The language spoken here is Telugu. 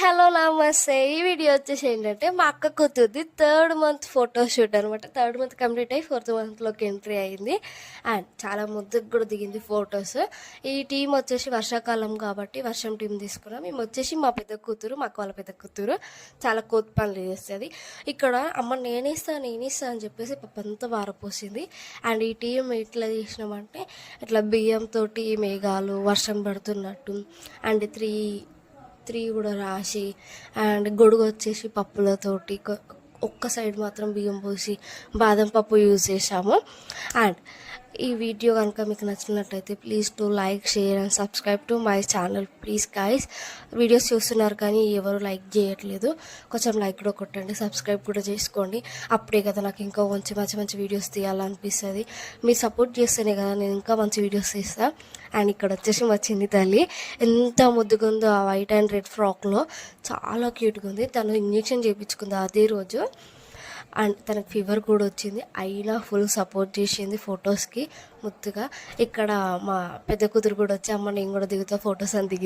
హలో నమస్తే. ఈ వీడియో వచ్చేసి ఏంటంటే మా అక్క కూతురుది 3rd మంత్ ఫోటోషూట్ అనమాట. 3rd మంత్ కంప్లీట్ అయ్యి 4th మంత్లోకి ఎంట్రీ అయింది. అండ్ చాలా ముద్దుకు కూడా దిగింది ఫొటోస్. ఈ టీం వచ్చేసి వర్షాకాలం కాబట్టి వర్షం టీం తీసుకున్నాం. మేము వచ్చేసి మా పెద్ద కూతురు, మా అక్క వాళ్ళ పెద్ద కూతురు చాలా కోతి పనులు చేస్తుంది. ఇక్కడ అమ్మ నేనేస్తా అని చెప్పేసి పప్పంతా వారపోసింది. అండ్ ఈ టీం ఎట్లా చేసినామంటే ఇట్లా బియ్యంతో మేఘాలు వర్షం పడుతున్నట్టు అండ్ త్రీ కూడా రాసి అండ్ గొడుగు వచ్చేసి పప్పులతోటి ఒక్క సైడ్ మాత్రం బియ్యం పోసి బాదం పప్పు యూజ్ చేసాము. అండ్ ఈ వీడియో కనుక మీకు నచ్చినట్లయితే please to like, share and subscribe to my channel please guys. Videos చూస్తున్నారు కానీ ఎవరు లైక్ చేయట్లేదు, కొంచెం లైక్ కూడా కొట్టండి, సబ్స్క్రైబ్ కూడా చేసుకోండి. అప్పుడే కదా నాకు ఇంకా మంచి మంచి వీడియోస్ తీయాలనిపిస్తుంది. మీరు సపోర్ట్ చేస్తేనే కదా నేను ఇంకా మంచి వీడియోస్ తీస్తాను. అండ్ ఇక్కడ వచ్చేసి మా చిన్ని తల్లి ఎంత ముద్దుగా ఉందో ఆ వైట్ అండ్ రెడ్ ఫ్రాక్లో, చాలా క్యూట్గా ఉంది. తను ఇంజెక్షన్ చేయించుకుంది అదే రోజు. అండ్ తనకు ఫీవర్ కూడా వచ్చింది, అయినా ఫుల్ సపోర్ట్ చేసింది ఫొటోస్కి ముద్దుగా. ఇక్కడ మా పెద్ద కూతురు కూడా వచ్చి అమ్మ నేను కూడా దిగుతా ఫొటోస్ అని దిగి